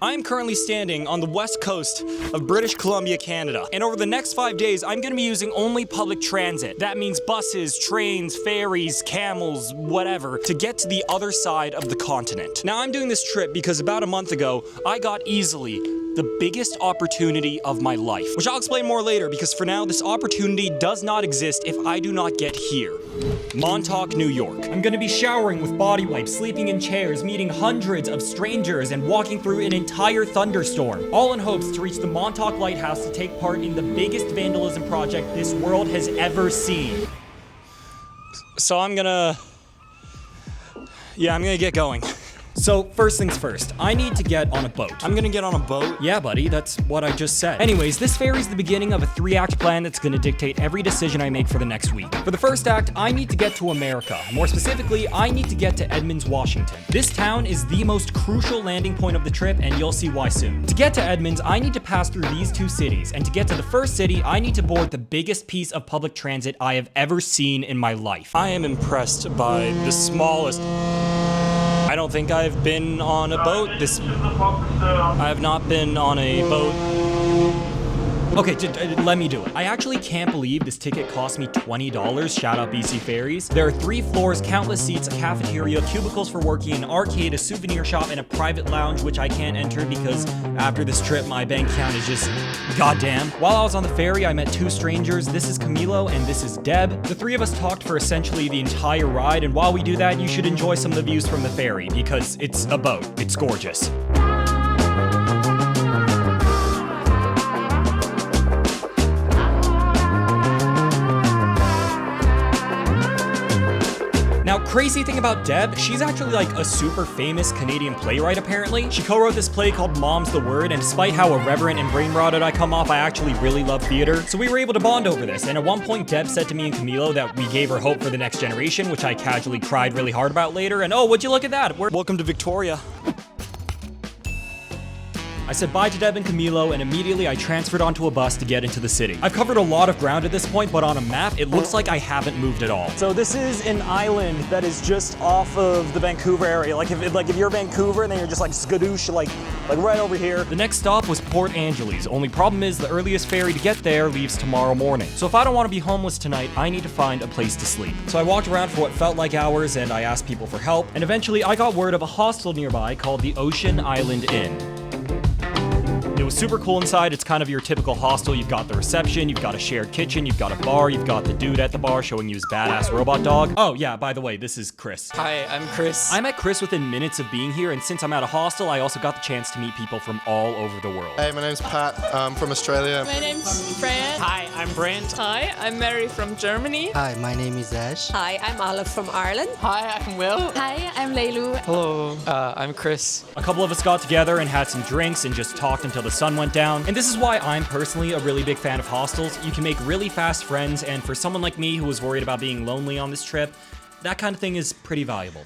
I am currently standing on the west coast of British Columbia, Canada, and over the next 5 days, I'm gonna be using only public transit. That means buses, trains, ferries, camels, whatever, to get to the other side of the continent. Now, I'm doing this trip because about a month ago, I got easily the biggest opportunity of my life, which I'll explain more later because for now, this opportunity does not exist if I do not get here. Montauk, New York. I'm gonna be showering with body wipes, sleeping in chairs, meeting hundreds of strangers, and walking through an entire thunderstorm, all in hopes to reach the Montauk Lighthouse to take part in the biggest vandalism project this world has ever seen. So I'm gonna get going. So, first things first, I need to get on a boat. I'm gonna get on a boat? Yeah, buddy, that's what I just said. Anyways, this ferry's the beginning of a 3-act plan that's gonna dictate every decision I make for the next week. For the first act, I need to get to America. More specifically, I need to get to Edmonds, Washington. This town is the most crucial landing point of the trip, and you'll see why soon. To get to Edmonds, I need to pass through these 2 cities, and to get to the first city, I need to board the biggest piece of public transit I have ever seen in my life. I am impressed by the smallest... I don't think I've been on a boat. I have not been on a boat. Okay, let me do it. I actually can't believe this ticket cost me $20. Shout out BC Ferries. There are 3 floors, countless seats, a cafeteria, cubicles for working, an arcade, a souvenir shop, and a private lounge, which I can't enter because after this trip, my bank account is just goddamn. While I was on the ferry, I met 2 strangers. This is Camilo and this is Deb. The 3 of us talked for essentially the entire ride, and while we do that, you should enjoy some of the views from the ferry because it's a boat. It's gorgeous. Now, crazy thing about Deb, she's actually like a super famous Canadian playwright apparently. She co-wrote this play called Mom's the Word, and despite how irreverent and brain-rotted I come off, I actually really love theater. So we were able to bond over this, and at one point Deb said to me and Camilo that we gave her hope for the next generation, which I casually cried really hard about later, and oh, would you look at that? Welcome to Victoria. I said bye to Deb and Camilo, and immediately I transferred onto a bus to get into the city. I've covered a lot of ground at this point, but on a map, it looks like I haven't moved at all. So this is an island that is just off of the Vancouver area. Like if you're Vancouver, and then you're just like skadoosh, like right over here. The next stop was Port Angeles. Only problem is the earliest ferry to get there leaves tomorrow morning. So if I don't want to be homeless tonight, I need to find a place to sleep. So I walked around for what felt like hours, and I asked people for help, and eventually I got word of a hostel nearby called the Ocean Island Inn. It was super cool inside. It's kind of your typical hostel. You've got the reception, you've got a shared kitchen, you've got a bar, you've got the dude at the bar showing you his badass robot dog. Oh yeah, by the way, this is Chris. Hi, I'm Chris. I met Chris within minutes of being here, and since I'm at a hostel, I also got the chance to meet people from all over the world. Hey, my name's Pat. I'm from Australia. My name's Fran. Hi, I'm Brent. Hi, I'm Mary from Germany. Hi, my name is Ash. Hi, I'm Olive from Ireland. Hi, I'm Will. Hi, I'm Leilu. Hello. I'm Chris. A couple of us got together and had some drinks and just talked until the sun went down. And this is why I'm personally a really big fan of hostels. You can make really fast friends, and for someone like me who was worried about being lonely on this trip, that kind of thing is pretty valuable.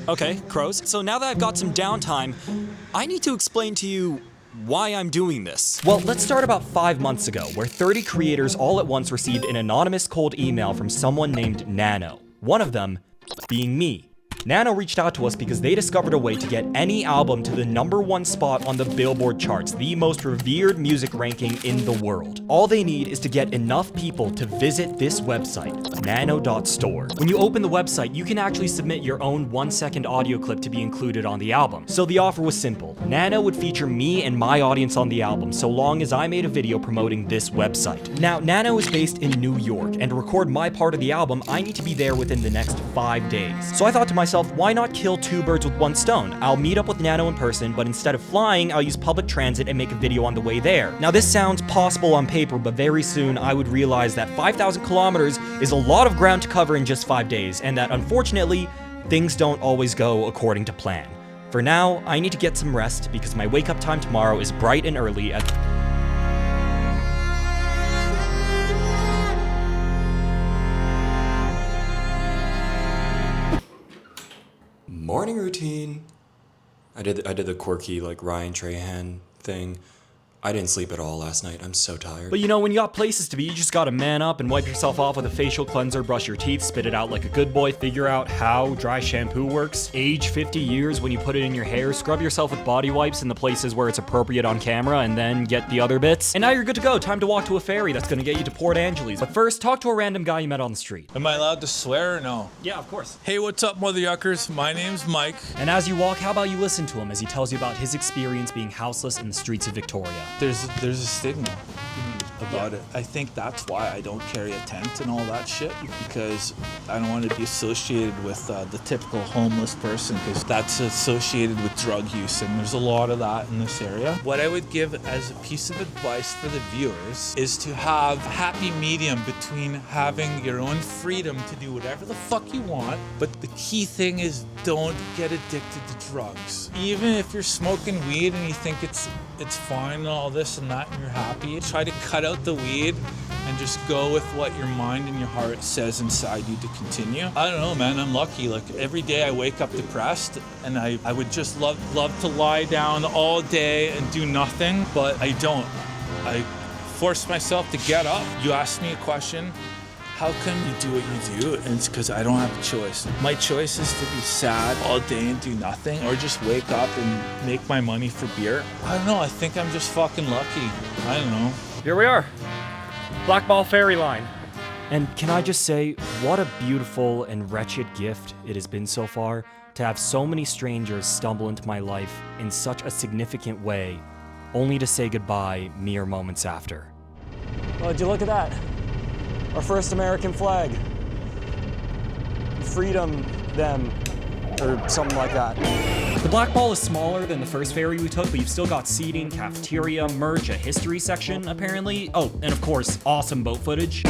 Okay, crows. So now that I've got some downtime, I need to explain to you why I'm doing this. Well, let's start about 5 months ago, where 30 creators all at once received an anonymous cold email from someone named Nano. One of them being me. Nano reached out to us because they discovered a way to get any album to the #1 spot on the Billboard charts, the most revered music ranking in the world. All they need is to get enough people to visit this website, nano.store. When you open the website, you can actually submit your own 1-second audio clip to be included on the album. So the offer was simple. Nano would feature me and my audience on the album so long as I made a video promoting this website. Now, Nano is based in New York, and to record my part of the album, I need to be there within the next 5 days. So I thought to myself, why not kill 2 birds with 1 stone? I'll meet up with Nano in person, but instead of flying, I'll use public transit and make a video on the way there. Now this sounds possible on paper, but very soon I would realize that 5,000 kilometers is a lot of ground to cover in just 5 days, and that unfortunately, things don't always go according to plan. For now, I need to get some rest because my wake-up time tomorrow is bright and early at... Morning routine. I did the quirky like Ryan Trahan thing. I didn't sleep at all last night. I'm so tired. But you know, when you got places to be, you just gotta man up and wipe yourself off with a facial cleanser, brush your teeth, spit it out like a good boy, figure out how dry shampoo works, age 50 years when you put it in your hair, scrub yourself with body wipes in the places where it's appropriate on camera, and then get the other bits. And now you're good to go. Time to walk to a ferry that's gonna get you to Port Angeles. But first, talk to a random guy you met on the street. Am I allowed to swear or no? Yeah, of course. Hey, what's up, mother yuckers? My name's Mike. And as you walk, how about you listen to him as he tells you about his experience being houseless in the streets of Victoria. There's a stigma about it. I think that's why I don't carry a tent and all that shit, because I don't want to be associated with the typical homeless person, because that's associated with drug use, and there's a lot of that in this area. What I would give as a piece of advice for the viewers is to have a happy medium between having your own freedom to do whatever the fuck you want, but the key thing is don't get addicted to drugs. Even if you're smoking weed and you think it's fine and all this and that and you're happy, try to cut out the weed and just go with what your mind and your heart says inside you to continue. I don't know, man, I'm lucky. Like every day I wake up depressed and I would just love to lie down all day and do nothing, but I don't. I force myself to get up. You ask me a question, how can you do what you do? And it's because I don't have a choice. My choice is to be sad all day and do nothing, or just wake up and make my money for beer. I don't know, I think I'm just fucking lucky. I don't know. Here we are, Blackball Ferry Line. And can I just say, what a beautiful and wretched gift it has been so far to have so many strangers stumble into my life in such a significant way, only to say goodbye mere moments after. Oh, did you look at that? Our first American flag. Freedom, them, or something like that. The Black Ball is smaller than the first ferry we took, but you've still got seating, cafeteria, merch, a history section, apparently. Oh, and of course, awesome boat footage.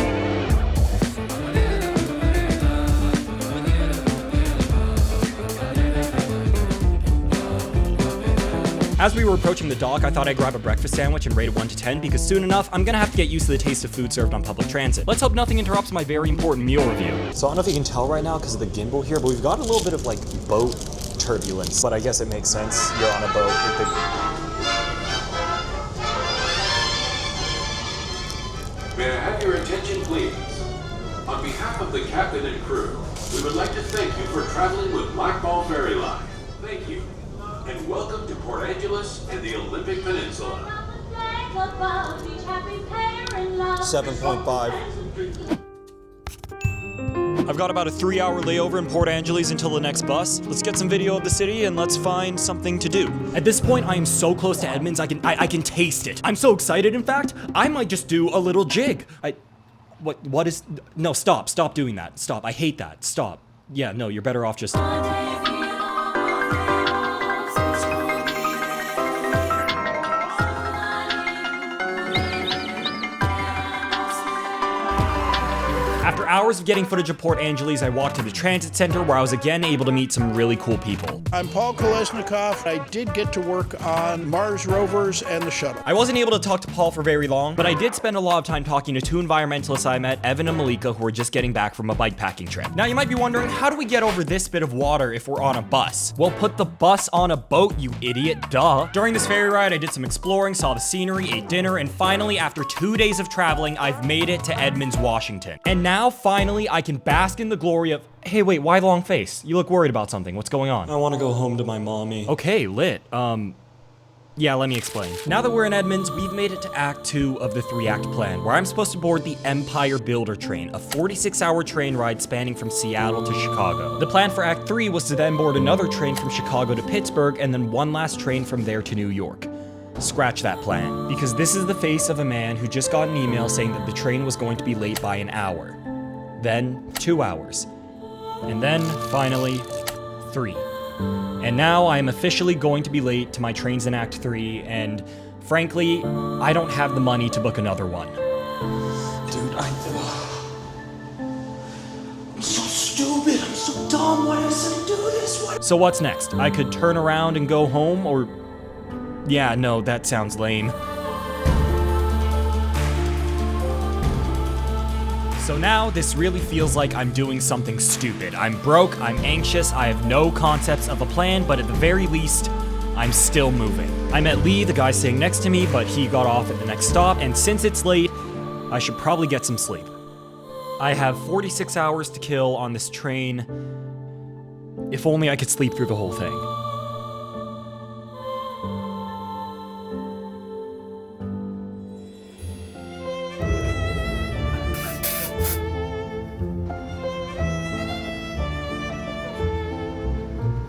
As we were approaching the dock, I thought I'd grab a breakfast sandwich and rate it 1 to 10 because soon enough, I'm gonna have to get used to the taste of food served on public transit. Let's hope nothing interrupts my very important meal review. So I don't know if you can tell right now because of the gimbal here, but we've got a little bit of like boat turbulence, but I guess it makes sense. You're on a boat with the... May I have your attention, please? On behalf of the captain and crew, we would like to thank you for traveling with Blackball Ferry Line. Thank you. And welcome to Port Angeles and the Olympic Peninsula. 7.5. I've got about a 3-hour layover in Port Angeles until the next bus. Let's get some video of the city and let's find something to do. At this point, I am so close to Edmonds, I can taste it. I'm so excited, in fact, I might just do a little jig. What is, no, stop doing that. Stop, I hate that, stop. Yeah, no, you're better off just... After hours of getting footage of Port Angeles, I walked to the transit center where I was again able to meet some really cool people. I'm Paul Kolesnikov. I did get to work on Mars rovers and the shuttle. I wasn't able to talk to Paul for very long, but I did spend a lot of time talking to 2 environmentalists I met, Evan and Malika, who were just getting back from a bikepacking trip. Now you might be wondering, how do we get over this bit of water if we're on a bus? Well, put the bus on a boat, you idiot, duh. During this ferry ride, I did some exploring, saw the scenery, ate dinner, and finally, after 2 days of traveling, I've made it to Edmonds, Washington. And now, finally, I can bask in the glory of... Hey, wait, why the long face? You look worried about something. What's going on? I want to go home to my mommy. Okay, lit. Yeah, let me explain. Now that we're in Edmonds, we've made it to Act 2 of the 3-act plan, where I'm supposed to board the Empire Builder train, a 46-hour train ride spanning from Seattle to Chicago. The plan for Act 3 was to then board another train from Chicago to Pittsburgh, and then one last train from there to New York. Scratch that plan, because this is the face of a man who just got an email saying that the train was going to be late by an hour. Then 2 hours. And then, finally, 3. And now I am officially going to be late to my trains in Act 3, and frankly, I don't have the money to book another one. Dude, I'm so stupid, I'm so dumb, why did I say do this? What? So what's next? I could turn around and go home, or... Yeah, no, that sounds lame. So now, this really feels like I'm doing something stupid. I'm broke, I'm anxious, I have no concepts of a plan, but at the very least, I'm still moving. I met Lee, the guy sitting next to me, but he got off at the next stop, and since it's late, I should probably get some sleep. I have 46 hours to kill on this train. If only I could sleep through the whole thing.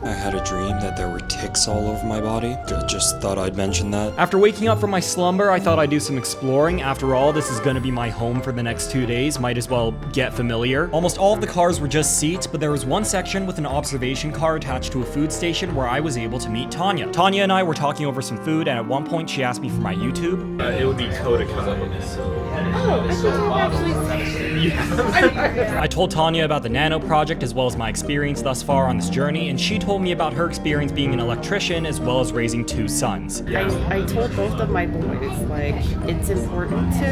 I had a dream that there were ticks all over my body. Just thought I'd mention that. After waking up from my slumber, I thought I'd do some exploring. After all, this is gonna be my home for the next 2 days. Might as well get familiar. Almost all of the cars were just seats, but there was one section with an observation car attached to a food station where I was able to meet Tanya. Tanya and I were talking over some food, and at one point she asked me for my YouTube. It would be kodekai. I told Tanya about the Nano project as well as my experience thus far on this journey, and she told me about her experience being an electrician as well as raising 2 sons. I told both of my boys, like, it's important to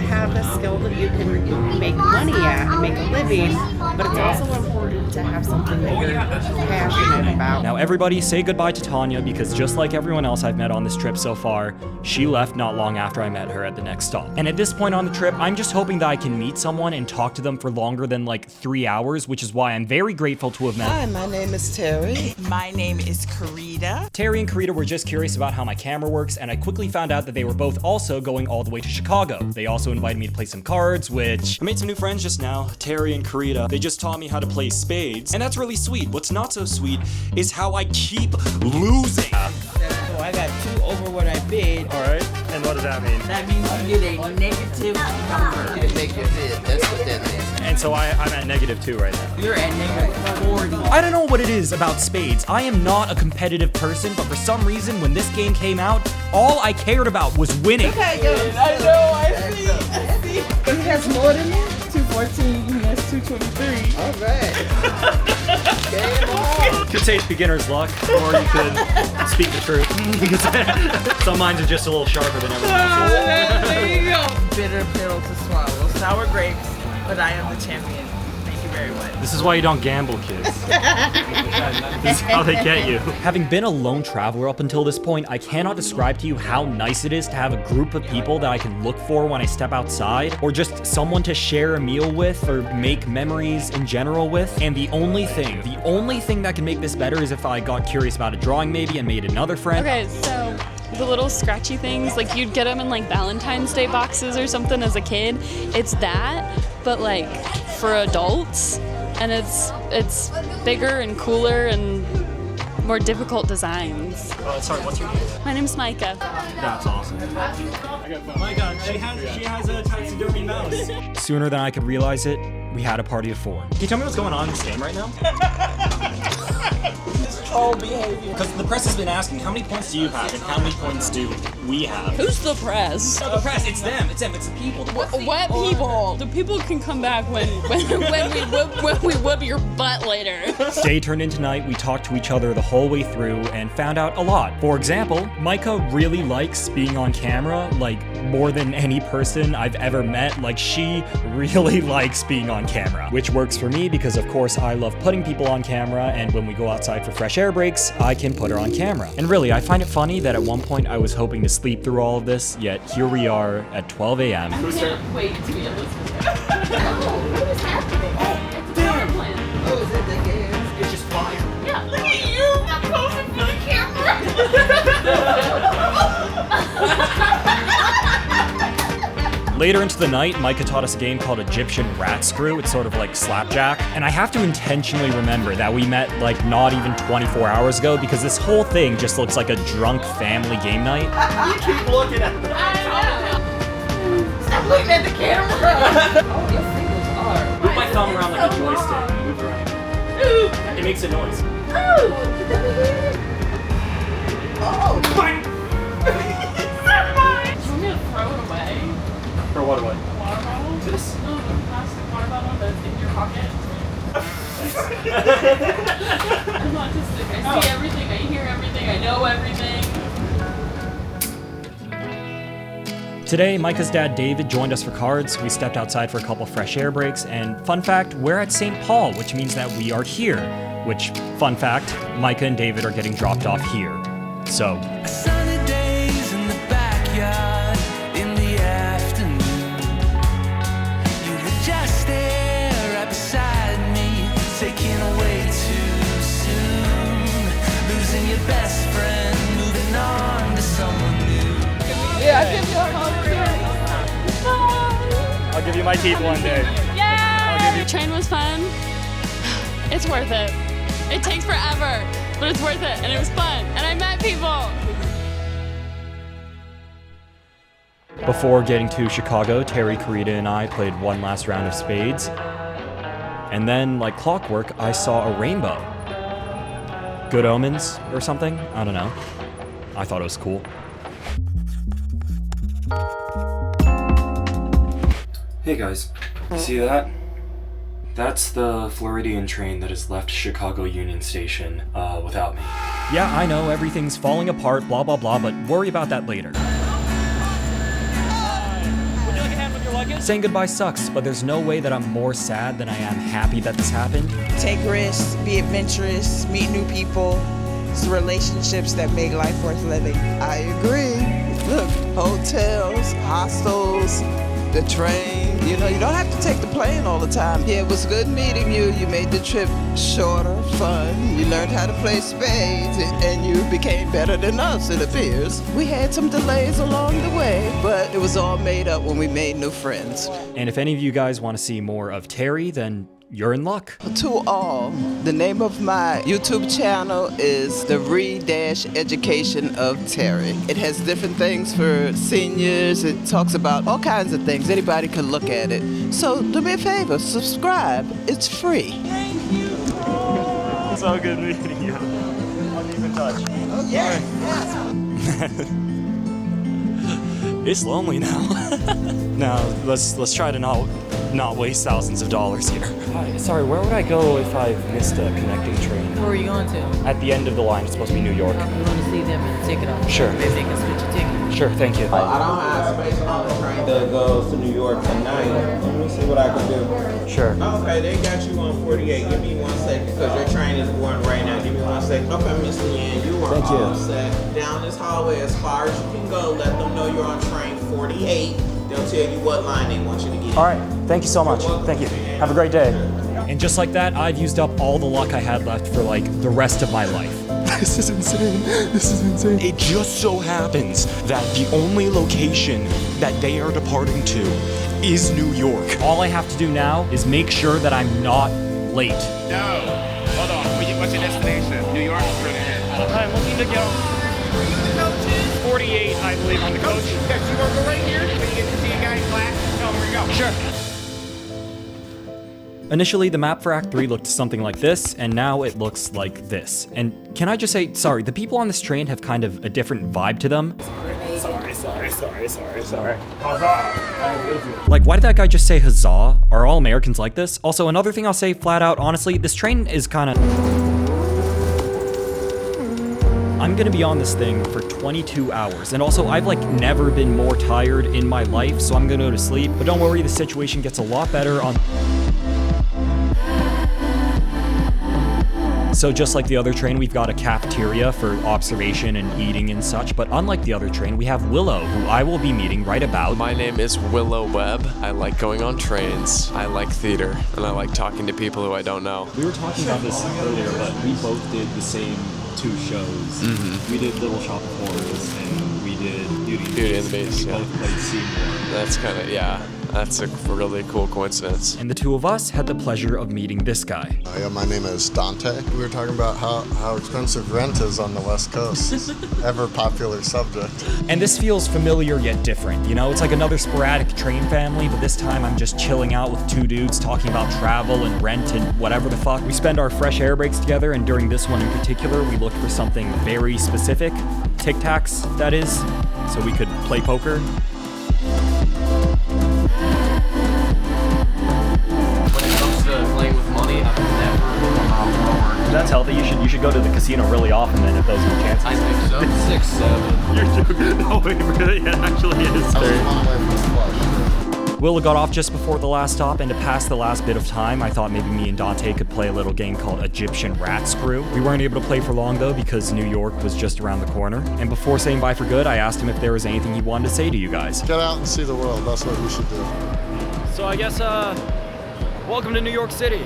have a skill that you can make money at, make a living, but it's also important to have something that you're passionate about. Now everybody say goodbye to Tanya, because just like everyone else I've met on this trip so far, she left not long after I met her at the next stop. And at this point on the trip, I'm just hoping that I can meet someone and talk to them for longer than like 3 hours, which is why I'm very grateful to have met. Hi, my name is Terry. My name is Karita. Terry and Karita were just curious about how my camera works, and I quickly found out that they were both also going all the way to Chicago. They also invited me to play some cards, which I made some new friends just now, Terry and Karita. They just taught me how to play spades, and that's really sweet. What's not so sweet is how I keep losing. So I got 2 over what I bid. All right, and what does that mean? That means you get a negative number. You make your bid, that's what that means. And so I'm at -2 right now. You're at negative 40. I don't know what it is about spades. I am not a competitive person, but for some reason, when this game came out, all I cared about was winning. I know, I see. He has more than that? 214, he has 223. All right. Game on. You could say it's beginner's luck, or you could speak the truth. Because some minds are just a little sharper than everyone else's. There you go. Bitter pill to swallow. Sour grapes, but I am the champion. Thank you very much. This is why you don't gamble, kids. This is how they get you. Having been a lone traveler up until this point, I cannot describe to you how nice it is to have a group of people that I can look for when I step outside, or just someone to share a meal with or make memories in general with. And the only thing that can make this better is if I got curious about a drawing maybe and made another friend. Okay, so the little scratchy things, like you'd get them in like Valentine's Day boxes or something as a kid. It's that, but like for adults, and it's bigger and cooler and more difficult designs. Sorry, what's your name? My name's Micah. That's awesome. Micah, she has a taxidermy mouse. Sooner than I could realize it, we had a party of 4. Can you tell me what's going on in this game right now? Troll behavior. Because the press has been asking, how many points do you have and how many points do we have? Who's the press? No, the press, it's them, it's the people. What people? The people can come back when we whoop your butt later. Day turned into night, we talked to each other the whole way through and found out a lot. For example, Micah really likes being on camera, like more than any person I've ever met. Like, she really likes being on camera, which works for me because of course I love putting people on camera, and when we go outside for fresh air breaks, I can put her on camera. And really, I find it funny that at one point I was hoping to sleep through all of this, yet here we are at 12 a.m. I can't wait to be in this video. What is happening? It's a power plant. Oh, is it the game? It's just fire. Yeah, look at you! I'm posing for the camera! Later into the night, Micah taught us a game called Egyptian Rat Screw. It's sort of like Slapjack. And I have to intentionally remember that we met like not even 24 hours ago, because this whole thing just looks like a drunk family game night. You keep looking at them. Stop looking at the camera. Oh, your fingers are. Move my thumb around like a joystick. Move around. It makes a noise. Oh. Fine. I'm gonna throw it away. For what away? Water bottle? This? No, the plastic water bottle that's in your pocket. I'm autistic. I see everything, I hear everything, I know everything. Today, Micah's dad David joined us for cards. We stepped outside for a couple fresh air breaks, and fun fact, we're at St. Paul, which means that we are here. Which, fun fact, Micah and David are getting dropped off here. So Sunny days in the backyard in the afternoon. You were just there right beside me, taken away too soon. Losing your best friend, moving on to someone new. Yeah, I'll give you a hug too. I'll give you my teeth one day. Yeah! The train was fun. It's worth it. It takes forever, but it's worth it, and it was fun, and I met people. Before getting to Chicago, Terry, Karita, and I played one last round of spades. And then, like clockwork, I saw a rainbow. Good omens or something? I don't know. I thought it was cool. Hey guys, see that? That's the Floridian train that has left Chicago Union Station without me. Yeah, I know, everything's falling apart, blah blah blah, but worry about that later. Would you like a hand with your luggage? Saying goodbye sucks, but there's no way that I'm more sad than I am happy that this happened. Take risks, be adventurous, meet new people. It's the relationships that make life worth living. I agree. Look, hotels, hostels, the train. You know, you don't have to take the plane all the time. Yeah, it was good meeting you. You made the trip shorter, fun. You learned how to play spades, and you became better than us, it appears. We had some delays along the way, but it was all made up when we made new friends. And if any of you guys want to see more of Terry, then you're in luck. To all, the name of my YouTube channel is The Re-Education of Terry. It has different things for seniors. It talks about all kinds of things. Anybody can look at it. So do me a favor, subscribe. It's free. Thank you. So good meeting you. I'll keep in touch. Oh, yeah. It's lonely now. Now, let's try to not waste thousands of dollars here. Hi, sorry, where would I go if I missed a connecting train? Where are you going to? At the end of the line, it's supposed to be New York. You want to see them and take it off. Sure. Maybe they can switch your ticket. Sure, thank you. I don't have space on the train that goes to New York tonight. Let me see what I can do. Sure. Okay, they got you on 48. Give me 1 second, because your train is going right now. Give me 1 second. Okay, Mr. Yan, you are all set. Down this hallway as far as you can go. Let them know you're on train 48. They'll tell you what line they want you to get in. All right, thank you so much. Thank you. Have a great day. And just like that, I've used up all the luck I had left for like the rest of my life. This is insane. This is insane. It just so happens that the only location that they are departing to is New York. All I have to do now is make sure that I'm not late. No. Hold on. What's your destination? New York or Trinidad? I'm looking to go 48, I believe, on the coach. Yes, you want to go right here? When you get to see a guy in black, tell him where you go. Sure. Initially, the map for Act 3 looked something like this, and now it looks like this. And can I just say, sorry, the people on this train have kind of a different vibe to them. Sorry. Like, why did that guy just say huzzah? Are all Americans like this? Also, another thing I'll say flat out, honestly, this train is kind of... I'm gonna be on this thing for 22 hours, and also I've like never been more tired in my life, so I'm gonna go to sleep. But don't worry, the situation gets a lot better on... So just like the other train, we've got a cafeteria for observation and eating and such, but unlike the other train, we have Willow, who I will be meeting right about. My name is Willow Webb. I like going on trains, I like theater, and I like talking to people who I don't know. We were talking about this earlier, but we both did the same 2 shows. We did Little Shop of Horrors, and we did Beauty and the Beast. We both played Seymour. That's kind of, yeah. That's a really cool coincidence. And the two of us had the pleasure of meeting this guy. Yeah, my name is Dante. We were talking about how expensive rent is on the West Coast. Ever popular subject. And this feels familiar yet different, you know? It's like another sporadic train family, but this time I'm just chilling out with 2 dudes talking about travel and rent and whatever the fuck. We spend our fresh air breaks together, and during this one in particular, we looked for something very specific. Tic Tacs, that is, so we could play poker. Playing with money, I've never gone forward. That's healthy. You should go to the casino really often then if those are your chances. I think so. 6, 7. You're joking. No, it really, it actually is. Willa got off just before the last stop, and to pass the last bit of time, I thought maybe me and Dante could play a little game called Egyptian Rat Screw. We weren't able to play for long though, because New York was just around the corner. And before saying bye for good, I asked him if there was anything he wanted to say to you guys. Get out and see the world, that's what we should do. So I guess, welcome to New York City.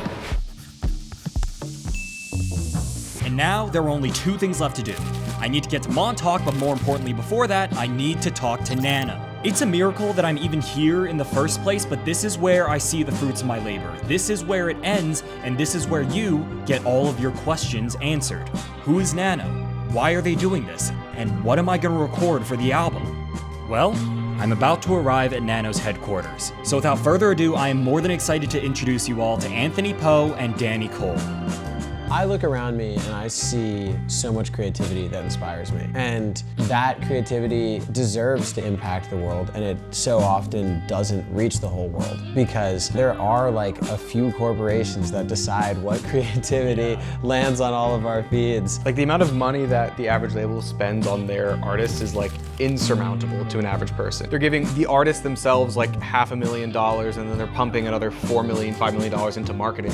And now, there are only 2 things left to do. I need to get to Montauk, but more importantly before that, I need to talk to Nana. It's a miracle that I'm even here in the first place, but this is where I see the fruits of my labor. This is where it ends, and this is where you get all of your questions answered. Who is Nana? Why are they doing this? And what am I gonna record for the album? Well, I'm about to arrive at Nano's headquarters. So without further ado, I am more than excited to introduce you all to anthpo and Danny Cole. I look around me and I see so much creativity that inspires me. And that creativity deserves to impact the world, and it so often doesn't reach the whole world because there are like a few corporations that decide what creativity lands on all of our feeds. Like the amount of money that the average label spends on their artists is like insurmountable to an average person. They're giving the artists themselves like $500,000 and then they're pumping another $4 million, $5 million into marketing.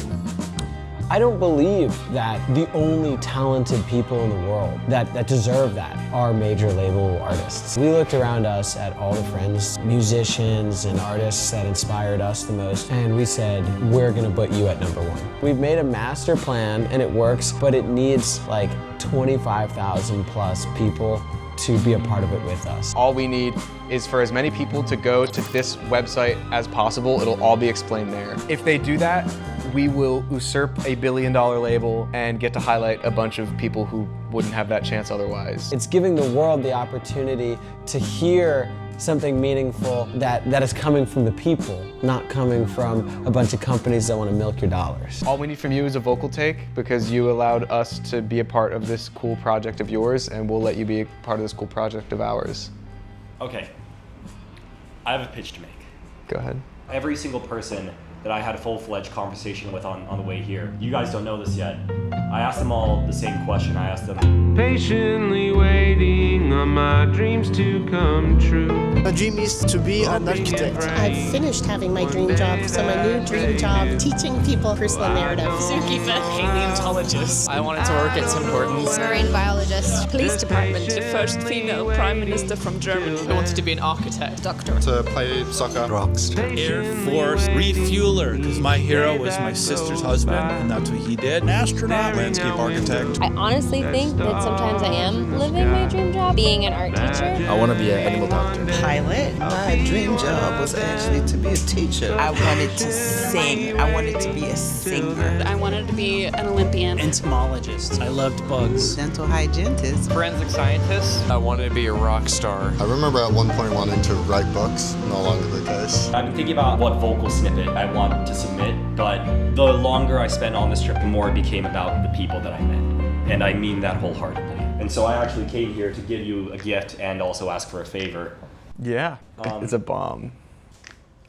I don't believe that the only talented people in the world that deserve that are major label artists. We looked around us at all the friends, musicians and artists that inspired us the most, and we said, we're gonna put you at #1. We've made a master plan and it works, but it needs like 25,000 plus people to be a part of it with us. All we need is for as many people to go to this website as possible. It'll all be explained there. If they do that, we will usurp a $1 billion label and get to highlight a bunch of people who wouldn't have that chance otherwise. It's giving the world the opportunity to hear something meaningful that is coming from the people, not coming from a bunch of companies that want to milk your dollars. All we need from you is a vocal take because you allowed us to be a part of this cool project of yours, and we'll let you be a part of this cool project of ours. Okay, I have a pitch to make. Go ahead. Every single person that I had a full-fledged conversation with on the way here, you guys don't know this yet, I asked them all the same question. I asked them, patiently waiting on my dreams to come true. My dream is to be an architect. I've finished having my dream job, so my new dream job, teaching people personal narrative. Zookeeper. Paleontologist. I wanted to work at Tim Hortons. Marine biologist. Police department. The first female prime minister from Germany. I wanted to be an architect. Doctor. To play soccer. Rockstar. Air Force refueler, because my hero was my sister's husband, and that's what he did. An astronaut. Landscape architect. I honestly think that sometimes I am living my dream job, being an art teacher. I want to be an animal doctor. Pilot. My dream job was actually to be a teacher. I wanted to sing. I wanted to be a singer. I wanted to be an Olympian. Entomologist. I loved bugs. Dental hygienist. Forensic scientist. I wanted to be a rock star. I remember at one point wanting to write books, no longer the case. I've been thinking about what vocal snippet I want to submit, but the longer I spent on this trip, the more it became about the people that I met. And I mean that wholeheartedly. And so I actually came here to give you a gift and also ask for a favor. Yeah, it's a bomb.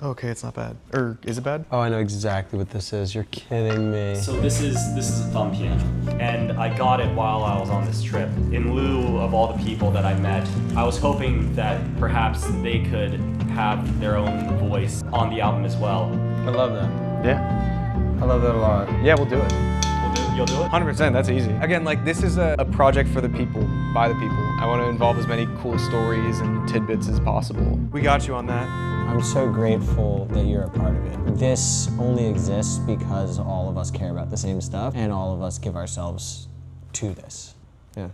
Okay, it's not bad. Or is it bad? Oh, I know exactly what this is. You're kidding me. So this is a thumb piano, and I got it while I was on this trip. In lieu of all the people that I met, I was hoping that perhaps they could have their own voice on the album as well. I love that. Yeah. I love that a lot. Yeah, we'll do it. You'll do it? 100%, that's easy. Again, like this is a project for the people, by the people. I want to involve as many cool stories and tidbits as possible. We got you on that. I'm so grateful that you're a part of it. This only exists because all of us care about the same stuff and all of us give ourselves to this. Yeah.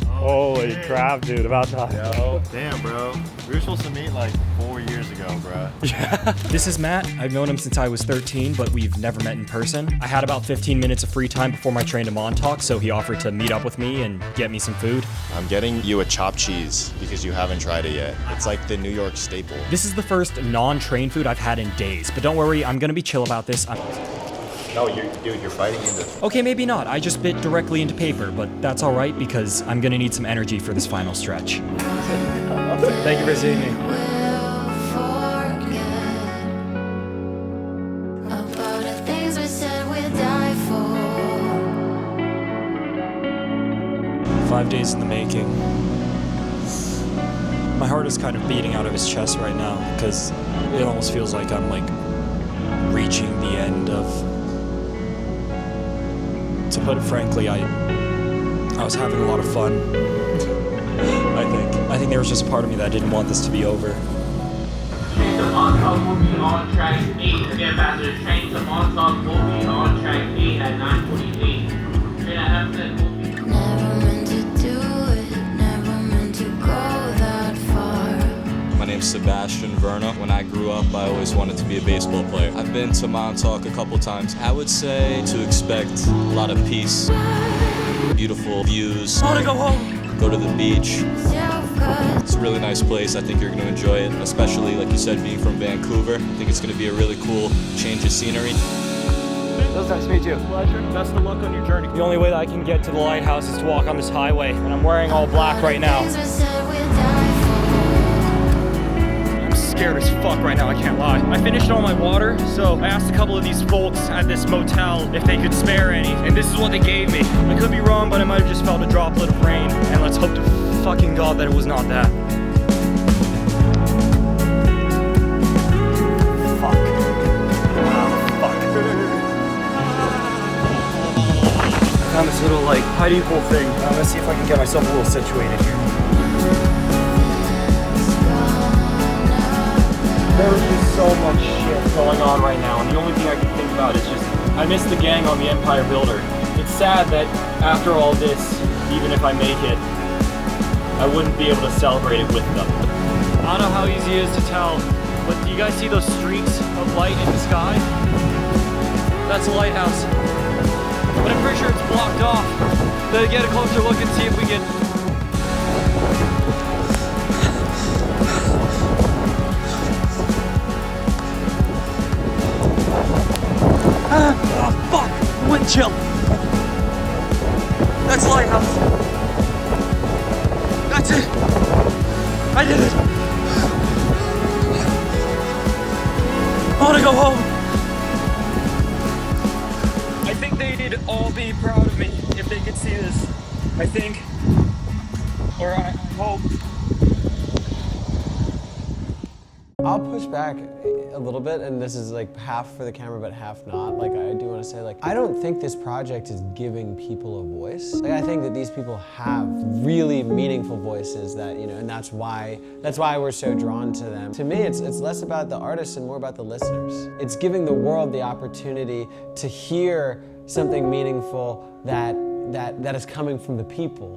Holy crap, dude, about time. Yo, damn, bro. We were supposed to meet like 4 years ago, bro. Yeah. This is Matt. I've known him since I was 13, but we've never met in person. I had about 15 minutes of free time before my train to Montauk, so he offered to meet up with me and get me some food. I'm getting you a chopped cheese because you haven't tried it yet. It's like the New York staple. This is the first non-train food I've had in days, but don't worry, I'm gonna be chill about this. No, you're fighting into... Okay, maybe not. I just bit directly into paper, but that's all right because I'm gonna need some energy for this final stretch. Thank you for seeing me. 5 days in the making. My heart is kind of beating out of his chest right now because it almost feels like I'm like reaching the end of. To put it frankly, I was having a lot of fun. I think there was just a part of me that didn't want this to be over. Train to Montauk will be on track 8. Again, passengers, train to Montauk will be on track 8 at 9:48. Train at Hampton will be. Never meant to do it, never meant to go that far. My name's Sebastian Verna. When I grew up, I always wanted to be a baseball player. I've been to Montauk a couple times. I would say to expect a lot of peace, beautiful views. I want to go home. Go to the beach. It's a really nice place. I think you're going to enjoy it, especially, like you said, being from Vancouver. I think it's going to be a really cool change of scenery. It was nice to meet you. Pleasure. Best of luck on your journey. The only way that I can get to the lighthouse is to walk on this highway, and I'm wearing all black right now. I'm scared as fuck right now, I can't lie. I finished all my water, so I asked a couple of these folks at this motel if they could spare any, and this is what they gave me. I could be wrong, but I might have just felt a droplet of rain, and let's hope to fucking God that it was not that. Fuck. Fuck. I found this little, like, hidey hole thing. I'm gonna see if I can get myself a little situated here. There is so much shit going on right now, and the only thing I can think about is just, I miss the gang on the Empire Builder. It's sad that after all this, even if I make it, I wouldn't be able to celebrate it with them. I don't know how easy it is to tell, but do you guys see those streaks of light in the sky? That's a lighthouse. But I'm pretty sure it's blocked off. Better get a closer look and see if we can... Oh, fuck! Wind chill! That's a lighthouse! That's it! I did it! I wanna go home! I think they'd all be proud of me if they could see this. I think. Or I hope. I'll push back a little bit, and this is like half for the camera but half not. Like, I do want to say, like, I don't think this project is giving people a voice. Like, I think that these people have really meaningful voices that, you know, and that's why we're so drawn to them. To me, it's less about the artists and more about the listeners. It's giving the world the opportunity to hear something meaningful that is coming from the people.